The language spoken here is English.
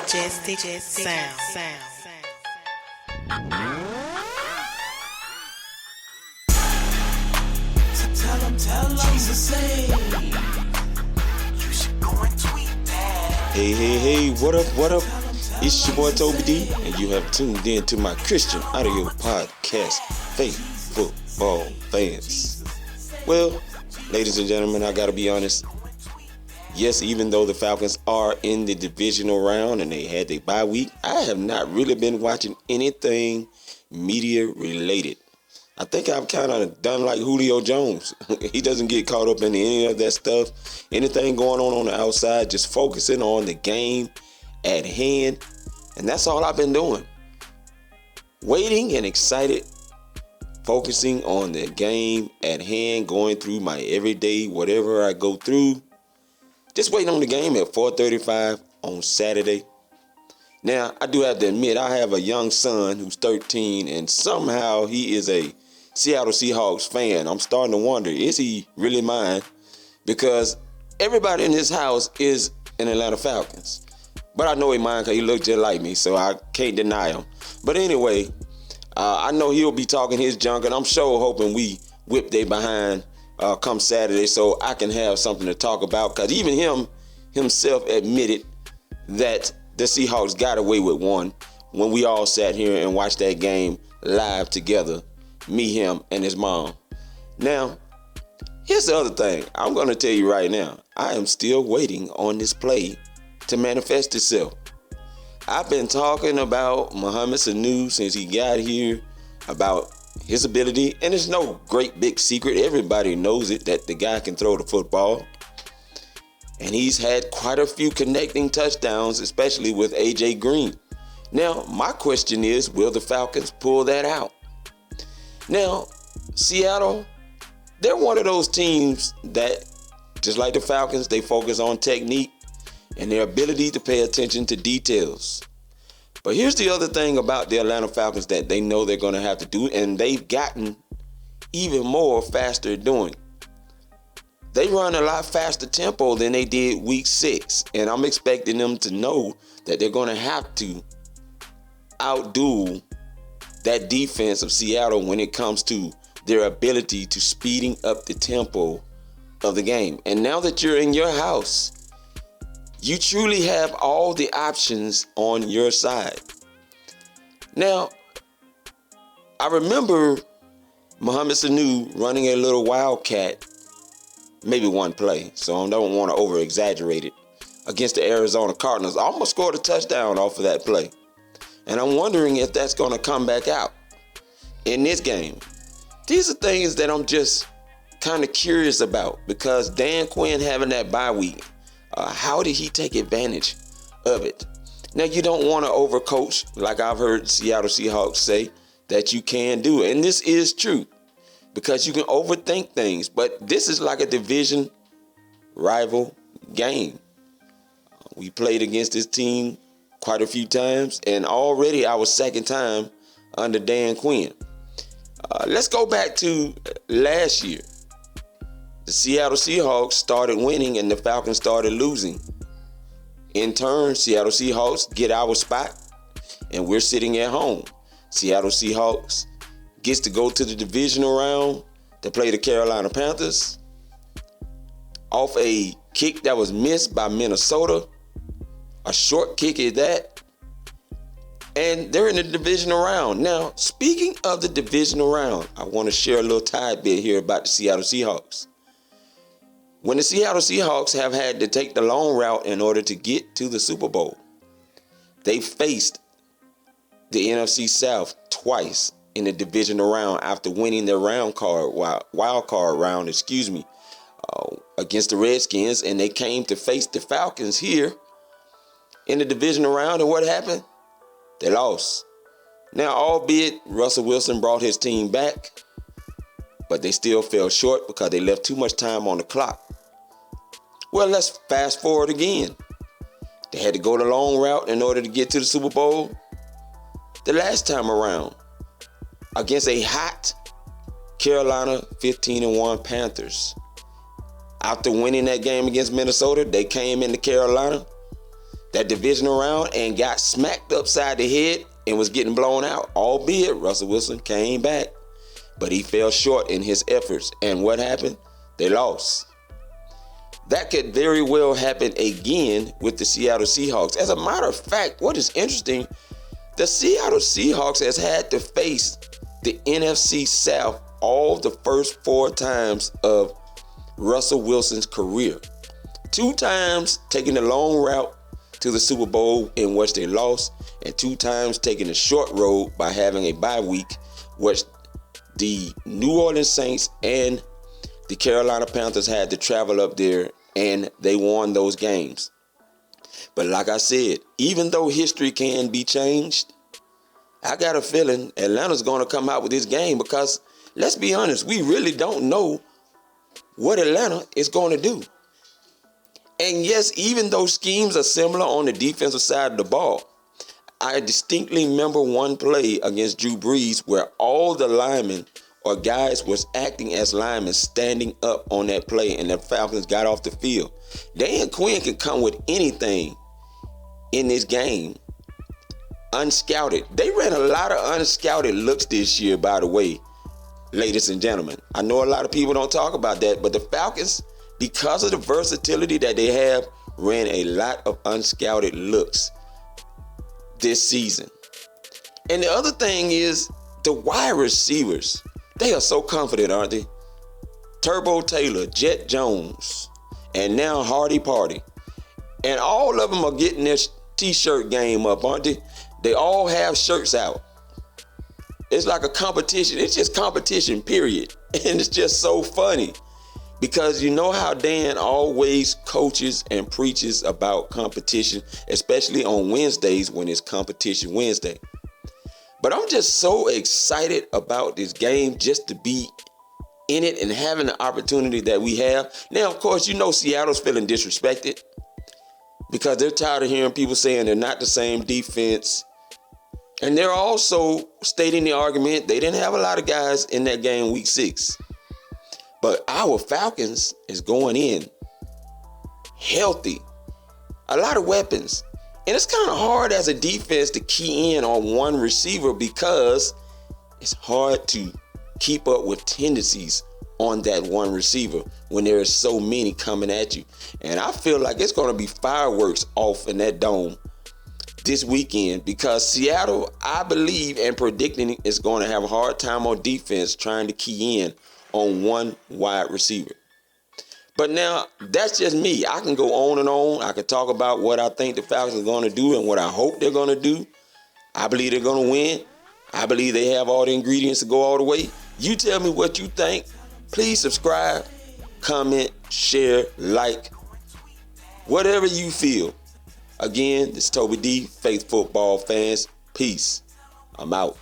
Majestic sound. Tell them to say you should go and tweet that. Hey, what up? It's your boy Toby D, and you have tuned in to my Christian audio podcast, Faith Football Fans. Well, ladies and gentlemen, I gotta be honest. Yes, even though the Falcons are in the divisional round and they had their bye week, I have not really been watching anything media related. I think I've kind of done like Julio Jones. He doesn't get caught up in any of that stuff. Anything going on the outside, just focusing on the game at hand. And that's all I've been doing. Waiting and excited, focusing on the game at hand, going through my everyday, whatever I go through. Just waiting on the game at 4:35 on Saturday. Now, I do have to admit, I have a young son who's 13, and somehow he is a Seattle Seahawks fan. I'm starting to wonder, is he really mine? Because everybody in this house is an Atlanta Falcons. But I know he mine because he looks just like me, so I can't deny him. But anyway, I know he'll be talking his junk, and I'm sure hoping we whip they behind come Saturday so I can have something to talk about. Because even himself admitted that the Seahawks got away with one when we all sat here and watched that game live together. Me, him, and his mom. Now, here's the other thing. I'm going to tell you right now. I am still waiting on this play to manifest itself. I've been talking about Mohamed Sanu since he got here, about his ability, and it's no great big secret. Everybody knows it, that the guy can throw the football. And he's had quite a few connecting touchdowns, especially with A.J. Green. Now, my question is, will the Falcons pull that out? Now, Seattle, they're one of those teams that, just like the Falcons, they focus on technique and their ability to pay attention to details. But here's the other thing about the Atlanta Falcons that they know they're going to have to do, and they've gotten even more faster doing. They run a lot faster tempo than they did week 6, and I'm expecting them to know that they're going to have to outdo that defense of Seattle when it comes to their ability to speeding up the tempo of the game. And now that you're in your house, you truly have all the options on your side. Now, I remember Mohamed Sanu running a little wildcat, maybe one play, so I don't want to over-exaggerate it, against the Arizona Cardinals. I almost scored a touchdown off of that play. And I'm wondering if that's going to come back out in this game. These are things that I'm just kind of curious about, because Dan Quinn having that bye week, how did he take advantage of it? Now, you don't want to overcoach, like I've heard Seattle Seahawks say, that you can do it. And this is true, because you can overthink things. But this is like a division rival game. We played against this team quite a few times, and already our second time under Dan Quinn. Let's go back to last year. The Seattle Seahawks started winning and the Falcons started losing. In turn, Seattle Seahawks get our spot and we're sitting at home. Seattle Seahawks gets to go to the divisional round to play the Carolina Panthers off a kick that was missed by Minnesota. A short kick at that. And they're in the divisional round. Now, speaking of the divisional round, I want to share a little tidbit here about the Seattle Seahawks. When the Seattle Seahawks have had to take the long route in order to get to the Super Bowl, they faced the NFC South twice in the divisional round after winning their wild card round, against the Redskins, and they came to face the Falcons here in the divisional round, and what happened? They lost. Now, albeit Russell Wilson brought his team back, but they still fell short because they left too much time on the clock. Well, let's fast forward again. They had to go the long route in order to get to the Super Bowl the last time around against a hot Carolina 15-1 Panthers. After winning that game against Minnesota, they came into Carolina that divisional round and got smacked upside the head and was getting blown out, albeit Russell Wilson came back, but he fell short in his efforts. And what happened? They lost. That could very well happen again with the Seattle Seahawks. As a matter of fact, what is interesting, the Seattle Seahawks has had to face the NFC South all the first 4 times of Russell Wilson's career. 2 times taking the long route to the Super Bowl in which they lost, and 2 times taking the short road by having a bye week, which the New Orleans Saints and the Carolina Panthers had to travel up there, and they won those games. But like I said, even though history can be changed, I got a feeling Atlanta's going to come out with this game because, let's be honest, we really don't know what Atlanta is going to do. And yes, even though schemes are similar on the defensive side of the ball, I distinctly remember one play against Drew Brees where all the linemen or guys was acting as linemen standing up on that play, and the Falcons got off the field. Dan Quinn can come with anything in this game unscouted. They ran a lot of unscouted looks this year, by the way, ladies and gentlemen. I know a lot of people don't talk about that, but the Falcons, because of the versatility that they have, ran a lot of unscouted looks this season. And the other thing is the wide receivers. They are so confident, aren't they? Turbo Taylor, Jet Jones, and now Hardy Party. And all of them are getting their t-shirt game up, aren't they? They all have shirts out. It's like a competition. It's just competition, period. And it's just so funny. Because you know how Dan always coaches and preaches about competition, especially on Wednesdays when it's Competition Wednesday. But I'm just so excited about this game just to be in it and having the opportunity that we have. Now, of course, you know Seattle's feeling disrespected because they're tired of hearing people saying they're not the same defense. And they're also stating the argument they didn't have a lot of guys in that game week 6. But our Falcons is going in healthy. A lot of weapons. And it's kind of hard as a defense to key in on one receiver because it's hard to keep up with tendencies on that one receiver when there are so many coming at you. And I feel like it's going to be fireworks off in that dome this weekend because Seattle, I believe and predicting, is going to have a hard time on defense trying to key in on one wide receiver. But now, that's just me. I can go on and on. I can talk about what I think the Falcons are going to do and what I hope they're going to do. I believe they're going to win. I believe they have all the ingredients to go all the way. You tell me what you think. Please subscribe, comment, share, like, whatever you feel. Again, this is Toby D, Faith Football fans. Peace. I'm out.